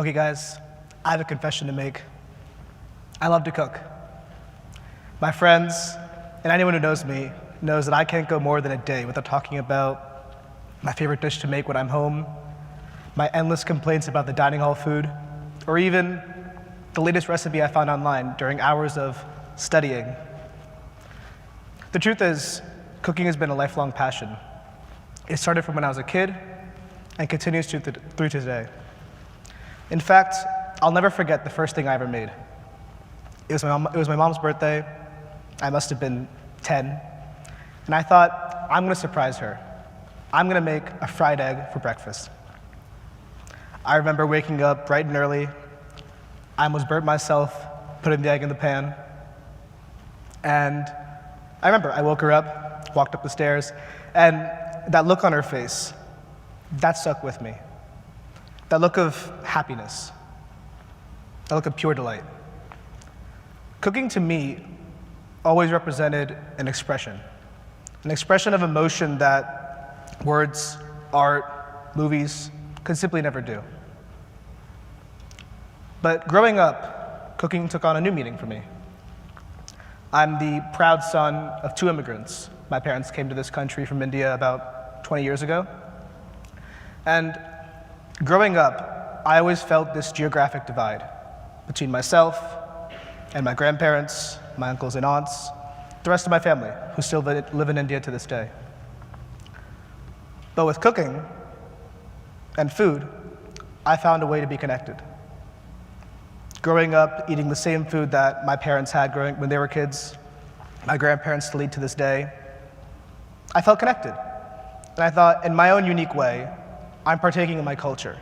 Okay guys, I have a confession to make. I love to cook. My friends, and anyone who knows me, knows that I can't go more than a day without talking about my favorite dish to make when I'm home, my endless complaints about the dining hall food, or even the latest recipe I found online during hours of studying. The truth is, cooking has been a lifelong passion. It started from when I was a kid and continues through today. In fact, I'll never forget the first thing I ever made. It was my mom's birthday. I must have been 10. And I thought, I'm going to surprise her. I'm going to make a fried egg for breakfast. I remember waking up bright and early. I almost burnt myself putting the egg in the pan. And I remember I woke her up, walked up the stairs, and that look on her face, that stuck with me. That look of happiness, that look of pure delight. Cooking to me always represented an expression of emotion that words, art, movies could simply never do. But growing up, cooking took on a new meaning for me. I'm the proud son of two immigrants. My parents came to this country from India about 20 years ago. And growing up, I always felt this geographic divide between myself and my grandparents, my uncles and aunts, the rest of my family, who still live in India to this day. But with cooking and food, I found a way to be connected. Growing up, eating the same food that my parents had when they were kids, my grandparents still eat to this day, I felt connected. And I thought, in my own unique way, I'm partaking in my culture.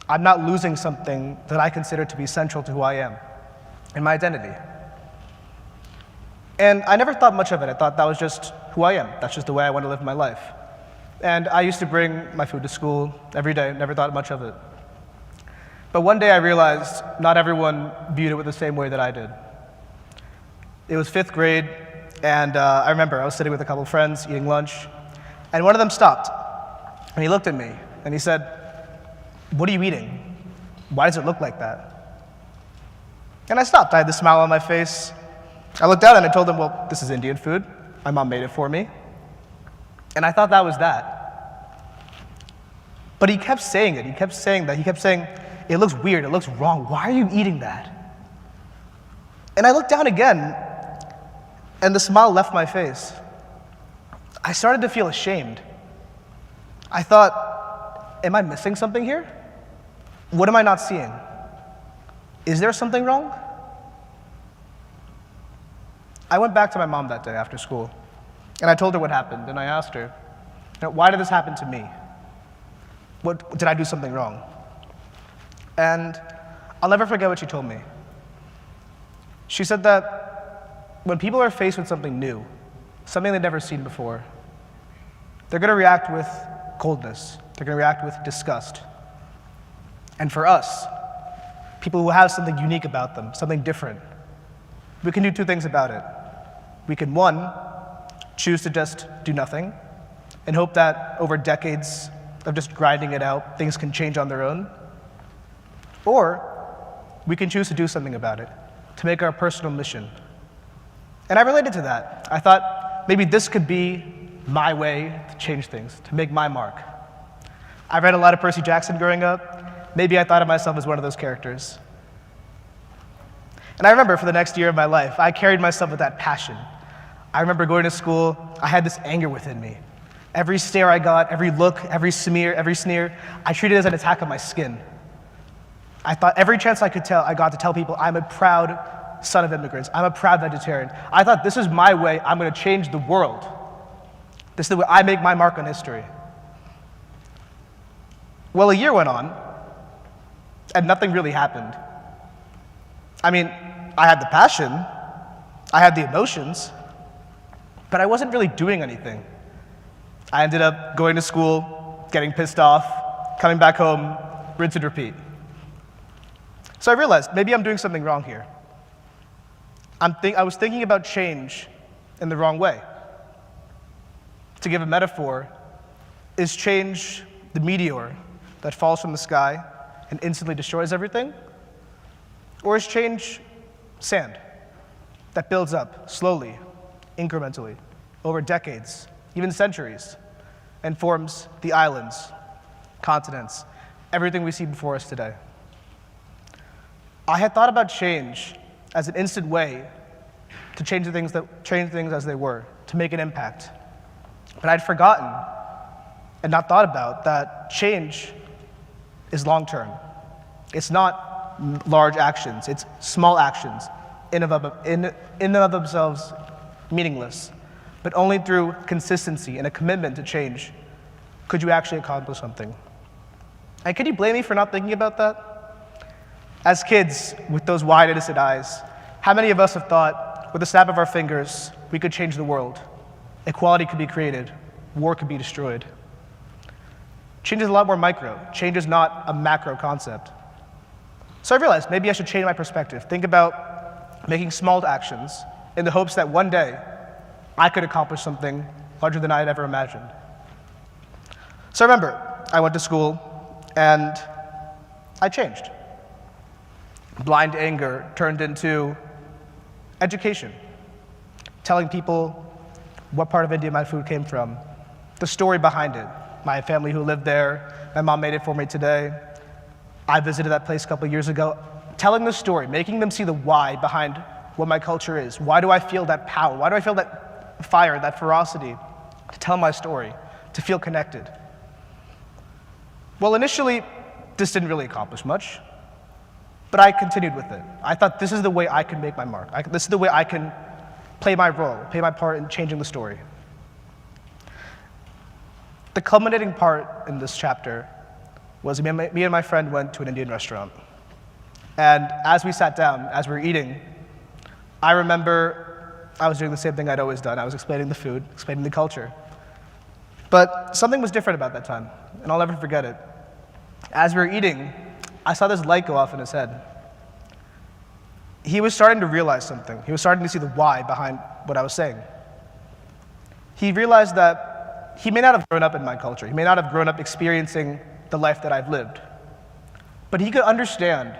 I'm not losing something that I consider to be central to who I am and my identity. And I never thought much of it. I thought that was just who I am. That's just the way I want to live my life. And I used to bring my food to school every day, never thought much of it. But one day I realized not everyone viewed it with the same way that I did. It was 5th grade, and I remember I was sitting with a couple of friends eating lunch, and one of them stopped, and he looked at me, and he said, "What are you eating? Why does it look like that?" And I stopped. I had this smile on my face. I looked down and I told him, "Well, this is Indian food. My mom made it for me." And I thought that was that. But he kept saying it. He kept saying that. He kept saying, "It looks weird. It looks wrong. Why are you eating that?" And I looked down again, and the smile left my face. I started to feel ashamed. I thought, am I missing something here? What am I not seeing? Is there something wrong? I went back to my mom that day after school, and I told her what happened, and I asked her, why did this happen to me? Did I do something wrong? And I'll never forget what she told me. She said that when people are faced with something new, something they've never seen before, they're going to react with coldness. They're going to react with disgust. And for us, people who have something unique about them, something different, we can do two things about it. We can, one, choose to just do nothing and hope that over decades of just grinding it out, things can change on their own. Or we can choose to do something about it, to make our personal mission. And I related to that. I thought maybe this could be my way to change things, to make my mark. I read a lot of Percy Jackson growing up. Maybe I thought of myself as one of those characters. And I remember for the next year of my life, I carried myself with that passion. I remember going to school, I had this anger within me. Every stare I got, every look, every sneer, I treated it as an attack on my skin. I thought every chance I got to tell people I'm a proud son of immigrants. I'm a proud vegetarian. I thought this is my way, I'm going to change the world. This is the way I make my mark on history. Well, a year went on, and nothing really happened. I mean, I had the passion, I had the emotions, but I wasn't really doing anything. I ended up going to school, getting pissed off, coming back home, rinse and repeat. So I realized, maybe I'm doing something wrong here. I was thinking about change in the wrong way. To give a metaphor, is change the meteor that falls from the sky and instantly destroys everything? Or is change sand that builds up slowly, incrementally, over decades, even centuries, and forms the islands, continents, everything we see before us today? I had thought about change as an instant way to change things as they were, to make an impact. But I'd forgotten and not thought about that change is long-term. It's not large actions, it's small actions, in and of themselves meaningless. But only through consistency and a commitment to change could you actually accomplish something. And can you blame me for not thinking about that? As kids, with those wide, innocent eyes, how many of us have thought, with a snap of our fingers, we could change the world? Equality could be created, war could be destroyed. Change is a lot more micro. Change is not a macro concept. So I realized maybe I should change my perspective. Think about making small actions in the hopes that one day I could accomplish something larger than I had ever imagined. So I remember I went to school and I changed. Blind anger turned into education, telling people what part of India my food came from, the story behind it, my family who lived there, my mom made it for me today. I visited that place a couple years ago, telling the story, making them see the why behind what my culture is. Why do I feel that power? Why do I feel that fire, that ferocity to tell my story, to feel connected? Well, initially, this didn't really accomplish much, but I continued with it. I thought this is the way I can make my mark. This is the way I can play my role, play my part in changing the story. The culminating part in this chapter was me and my friend went to an Indian restaurant. And as we sat down, as we were eating, I remember I was doing the same thing I'd always done. I was explaining the food, explaining the culture. But something was different about that time, and I'll never forget it. As we were eating, I saw this light go off in his head. He was starting to realize something. He was starting to see the why behind what I was saying. He realized that he may not have grown up in my culture. He may not have grown up experiencing the life that I've lived. But he could understand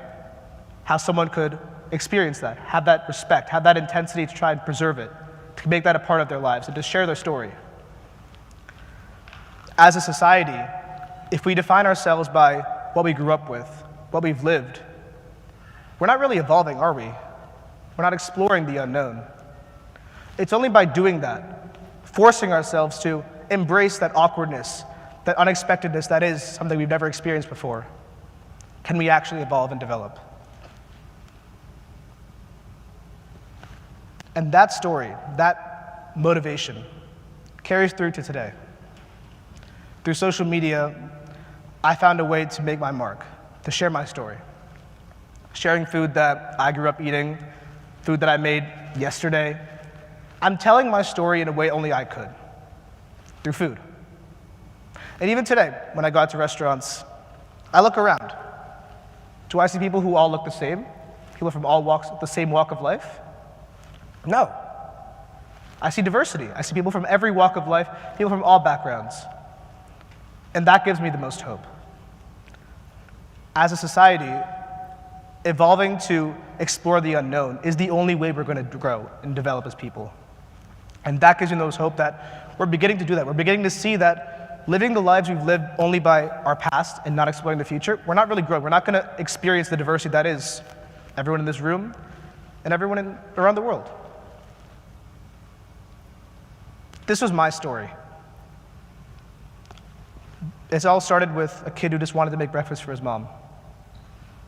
how someone could experience that, have that respect, have that intensity to try and preserve it, to make that a part of their lives, and to share their story. As a society, if we define ourselves by what we grew up with, what we've lived, we're not really evolving, are we? We're not exploring the unknown. It's only by doing that, forcing ourselves to embrace that awkwardness, that unexpectedness that is something we've never experienced before, can we actually evolve and develop. And that story, that motivation, carries through to today. Through social media, I found a way to make my mark, to share my story. Sharing food that I grew up eating, food that I made yesterday. I'm telling my story in a way only I could, through food. And even today, when I go out to restaurants, I look around. Do I see people who all look the same? People from all walks, the same walk of life? No. I see diversity. I see people from every walk of life, people from all backgrounds. And that gives me the most hope. As a society, evolving to explore the unknown is the only way we're going to grow and develop as people. And that gives me the most hope that we're beginning to do that. We're beginning to see that living the lives we've lived only by our past and not exploring the future, we're not really growing. We're not going to experience the diversity that is everyone in this room and everyone around the world. This was my story. It all started with a kid who just wanted to make breakfast for his mom.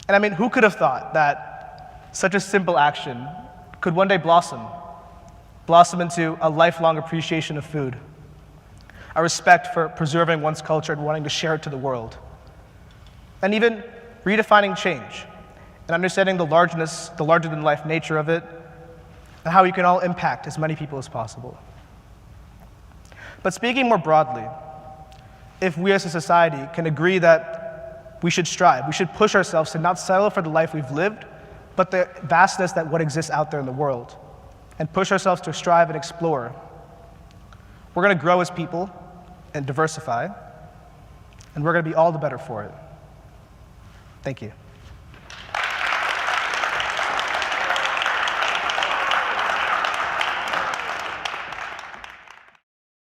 And I mean, who could have thought that such a simple action could one day blossom into a lifelong appreciation of food, a respect for preserving one's culture and wanting to share it to the world, and even redefining change and understanding the larger-than-life nature of it, and how we can all impact as many people as possible. But speaking more broadly, if we as a society can agree that we should strive, we should push ourselves to not settle for the life we've lived, but the vastness that what exists out there in the world, and push ourselves to strive and explore, we're going to grow as people and diversify, and we're going to be all the better for it. Thank you.